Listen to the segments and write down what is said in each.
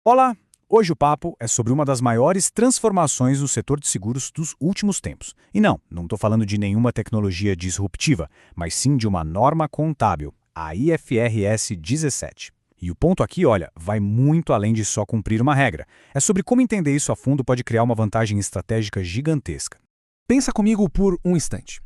Olá! Hoje o papo é sobre uma das maiores transformações no setor de seguros dos últimos tempos. E não estou falando de nenhuma tecnologia disruptiva, mas sim de uma norma contábil, a IFRS 17. E o ponto aqui, olha, vai muito além de só cumprir uma regra. É sobre como entender isso a fundo pode criar uma vantagem estratégica gigantesca. Pensa comigo por um instante.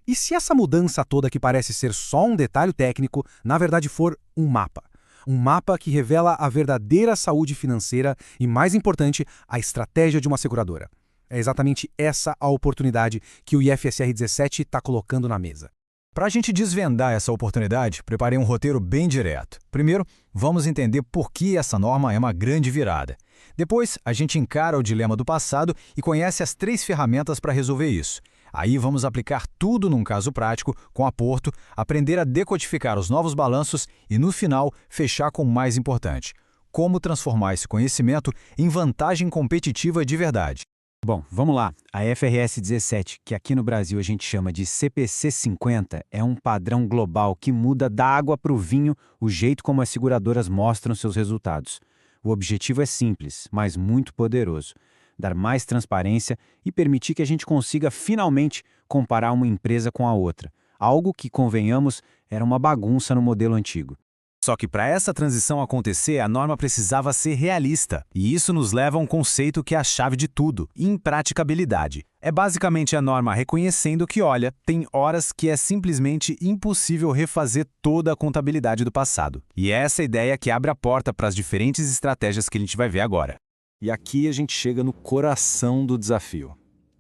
E se essa mudança toda que parece ser só um detalhe técnico, na verdade for um mapa? Um mapa que revela a verdadeira saúde financeira e, mais importante, a estratégia de uma seguradora. É exatamente essa a oportunidade que o IFSR 17 está colocando na mesa. Para a gente desvendar essa oportunidade, preparei um roteiro bem direto. Primeiro, vamos entender por que essa norma é uma grande virada. Depois, a gente encara o dilema do passado e conhece as 3 ferramentas para resolver isso. Aí vamos aplicar tudo num caso prático, com aporto, aprender a decodificar os novos balanços e, no final, fechar com o mais importante: como transformar esse conhecimento em vantagem competitiva de verdade. Bom, vamos lá. A IFRS 17, que aqui no Brasil a gente chama de CPC 50, é um padrão global que muda da água para o vinho o jeito como as seguradoras mostram seus resultados. O objetivo é simples, mas muito poderoso: dar mais transparência e permitir que a gente consiga finalmente comparar uma empresa com a outra. Algo que, convenhamos, era uma bagunça no modelo antigo. Só que para essa transição acontecer, a norma precisava ser realista. E isso nos leva a um conceito que é a chave de tudo: impraticabilidade. É basicamente a norma reconhecendo que, olha, tem horas que é simplesmente impossível refazer toda a contabilidade do passado. E é essa ideia que abre a porta para as diferentes estratégias que a gente vai ver agora. E aqui a gente chega no coração do desafio.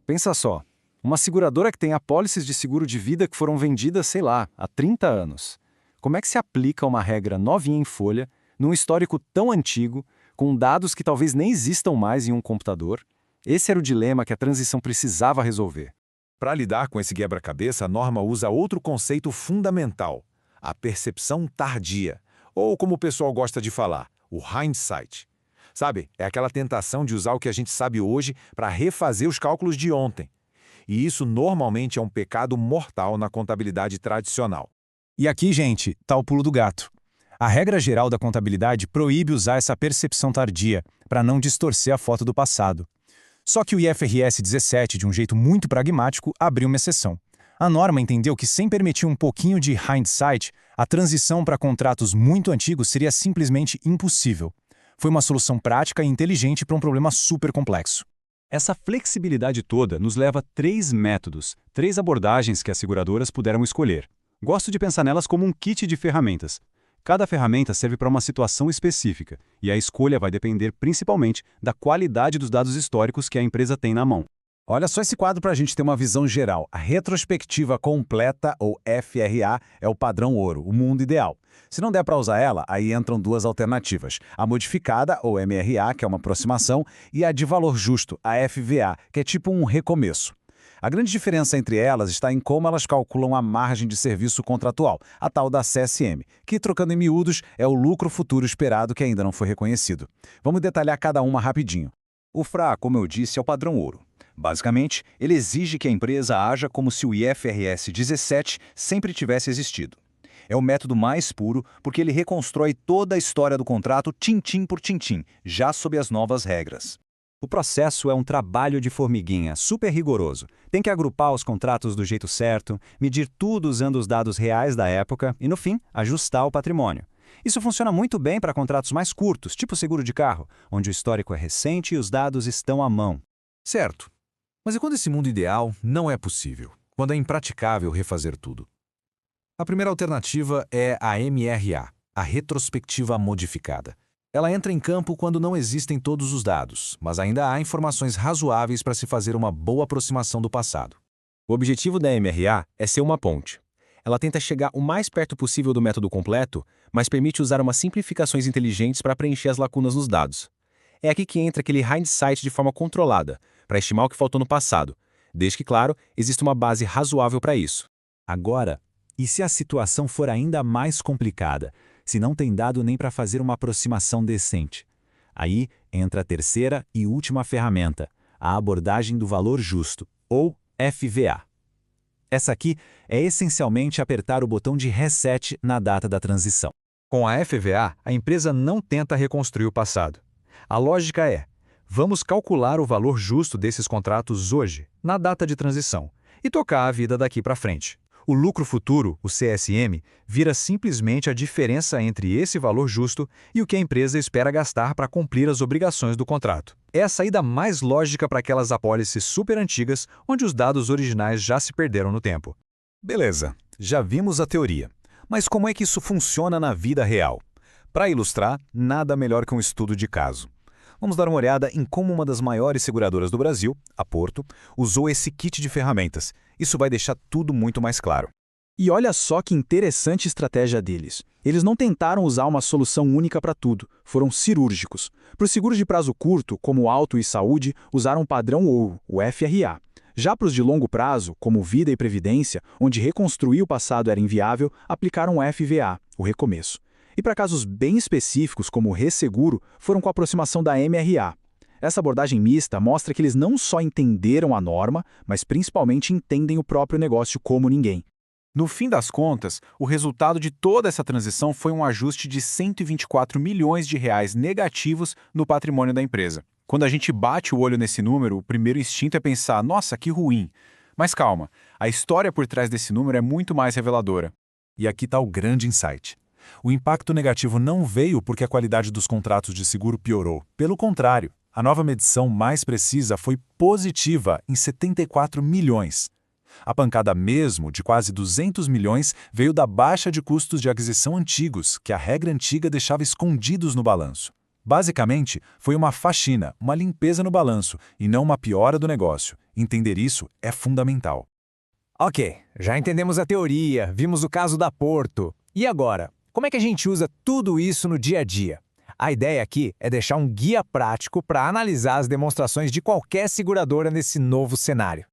Pensa só, uma seguradora que tem apólices de seguro de vida que foram vendidas, sei lá, há 30 anos. Como é que se aplica uma regra novinha em folha, num histórico tão antigo, com dados que talvez nem existam mais em um computador? Esse era o dilema que a transição precisava resolver. Para lidar com esse quebra-cabeça, a norma usa outro conceito fundamental: a percepção tardia, ou como o pessoal gosta de falar, o hindsight. Sabe, é aquela tentação de usar o que a gente sabe hoje para refazer os cálculos de ontem. E isso normalmente é um pecado mortal na contabilidade tradicional. E aqui, gente, está o pulo do gato. A regra geral da contabilidade proíbe usar essa percepção tardia para não distorcer a foto do passado. Só que o IFRS 17, de um jeito muito pragmático, abriu uma exceção. A norma entendeu que, sem permitir um pouquinho de hindsight, a transição para contratos muito antigos seria simplesmente impossível. Foi uma solução prática e inteligente para um problema super complexo. Essa flexibilidade toda nos leva a 3 métodos, 3 abordagens que as seguradoras puderam escolher. Gosto de pensar nelas como um kit de ferramentas. Cada ferramenta serve para uma situação específica, e a escolha vai depender principalmente da qualidade dos dados históricos que a empresa tem na mão. Olha só esse quadro para a gente ter uma visão geral. A retrospectiva completa, ou FRA, é o padrão ouro, o mundo ideal. Se não der para usar ela, aí entram 2 alternativas: a modificada, ou MRA, que é uma aproximação, e a de valor justo, a FVA, que é tipo um recomeço. A grande diferença entre elas está em como elas calculam a margem de serviço contratual, a tal da CSM, que, trocando em miúdos, é o lucro futuro esperado que ainda não foi reconhecido. Vamos detalhar cada uma rapidinho. O FRA, como eu disse, é o padrão ouro. Basicamente, ele exige que a empresa haja como se o IFRS 17 sempre tivesse existido. É o método mais puro porque ele reconstrói toda a história do contrato tintim por tintim, já sob as novas regras. O processo é um trabalho de formiguinha, super rigoroso. Tem que agrupar os contratos do jeito certo, medir tudo usando os dados reais da época e, no fim, ajustar o patrimônio. Isso funciona muito bem para contratos mais curtos, tipo seguro de carro, onde o histórico é recente e os dados estão à mão. Certo. Mas e quando esse mundo ideal não é possível? Quando é impraticável refazer tudo? A primeira alternativa é a MRA, a retrospectiva modificada. Ela entra em campo quando não existem todos os dados, mas ainda há informações razoáveis para se fazer uma boa aproximação do passado. O objetivo da MRA é ser uma ponte. Ela tenta chegar o mais perto possível do método completo, mas permite usar umas simplificações inteligentes para preencher as lacunas nos dados. É aqui que entra aquele hindsight de forma controlada, para estimar o que faltou no passado, desde que, claro, exista uma base razoável para isso. Agora, e se a situação for ainda mais complicada? Se não tem dado nem para fazer uma aproximação decente? Aí entra a terceira e última ferramenta, a abordagem do valor justo, ou FVA. Essa aqui é essencialmente apertar o botão de reset na data da transição. Com a FVA, a empresa não tenta reconstruir o passado. A lógica é: vamos calcular o valor justo desses contratos hoje, na data de transição, e tocar a vida daqui para frente. O lucro futuro, o CSM, vira simplesmente a diferença entre esse valor justo e o que a empresa espera gastar para cumprir as obrigações do contrato. É a saída mais lógica para aquelas apólices super antigas, onde os dados originais já se perderam no tempo. Beleza, já vimos a teoria. Mas como é que isso funciona na vida real? Para ilustrar, nada melhor que um estudo de caso. Vamos dar uma olhada em como uma das maiores seguradoras do Brasil, a Porto, usou esse kit de ferramentas. Isso vai deixar tudo muito mais claro. E olha só que interessante estratégia deles. Eles não tentaram usar uma solução única para tudo, foram cirúrgicos. Para os seguros de prazo curto, como auto e saúde, usaram o padrão ouro, o FRA. Já para os de longo prazo, como vida e previdência, onde reconstruir o passado era inviável, aplicaram o FVA, o recomeço. E para casos bem específicos, como o resseguro, foram com a aproximação da MRA. Essa abordagem mista mostra que eles não só entenderam a norma, mas principalmente entendem o próprio negócio como ninguém. No fim das contas, o resultado de toda essa transição foi um ajuste de 124 milhões de reais negativos no patrimônio da empresa. Quando a gente bate o olho nesse número, o primeiro instinto é pensar, nossa, que ruim. Mas calma, a história por trás desse número é muito mais reveladora. E aqui está o grande insight. O impacto negativo não veio porque a qualidade dos contratos de seguro piorou. Pelo contrário, a nova medição mais precisa foi positiva em 74 milhões. A pancada mesmo, de quase 200 milhões, veio da baixa de custos de aquisição antigos, que a regra antiga deixava escondidos no balanço. Basicamente, foi uma faxina, uma limpeza no balanço, e não uma piora do negócio. Entender isso é fundamental. Ok, já entendemos a teoria, vimos o caso da Porto. E agora? Como é que a gente usa tudo isso no dia a dia? A ideia aqui é deixar um guia prático para analisar as demonstrações de qualquer seguradora nesse novo cenário.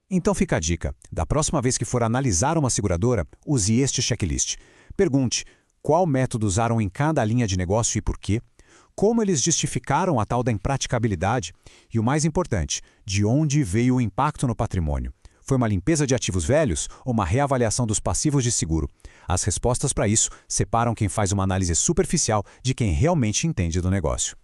Então fica a dica. Da próxima vez que for analisar uma seguradora, use este checklist. Pergunte qual método usaram em cada linha de negócio e por quê, como eles justificaram a tal da impraticabilidade e, o mais importante, de onde veio o impacto no patrimônio. Foi uma limpeza de ativos velhos ou uma reavaliação dos passivos de seguro? As respostas para isso separam quem faz uma análise superficial de quem realmente entende do negócio.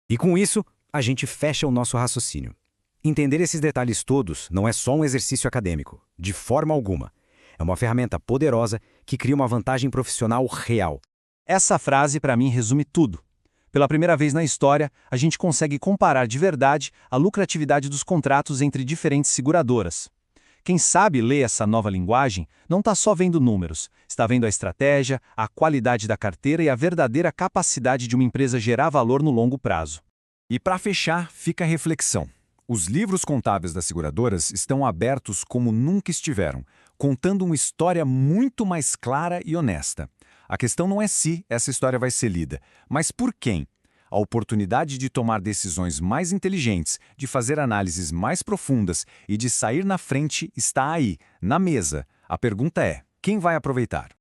E com isso, a gente fecha o nosso raciocínio. Entender esses detalhes todos não é só um exercício acadêmico, de forma alguma. É uma ferramenta poderosa que cria uma vantagem profissional real. Essa frase, para mim, resume tudo. Pela primeira vez na história, a gente consegue comparar de verdade a lucratividade dos contratos entre diferentes seguradoras. Quem sabe ler essa nova linguagem não está só vendo números, está vendo a estratégia, a qualidade da carteira e a verdadeira capacidade de uma empresa gerar valor no longo prazo. E para fechar, fica a reflexão. Os livros contábeis das seguradoras estão abertos como nunca estiveram, contando uma história muito mais clara e honesta. A questão não é se essa história vai ser lida, mas por quem. A oportunidade de tomar decisões mais inteligentes, de fazer análises mais profundas e de sair na frente está aí, na mesa. A pergunta é: quem vai aproveitar?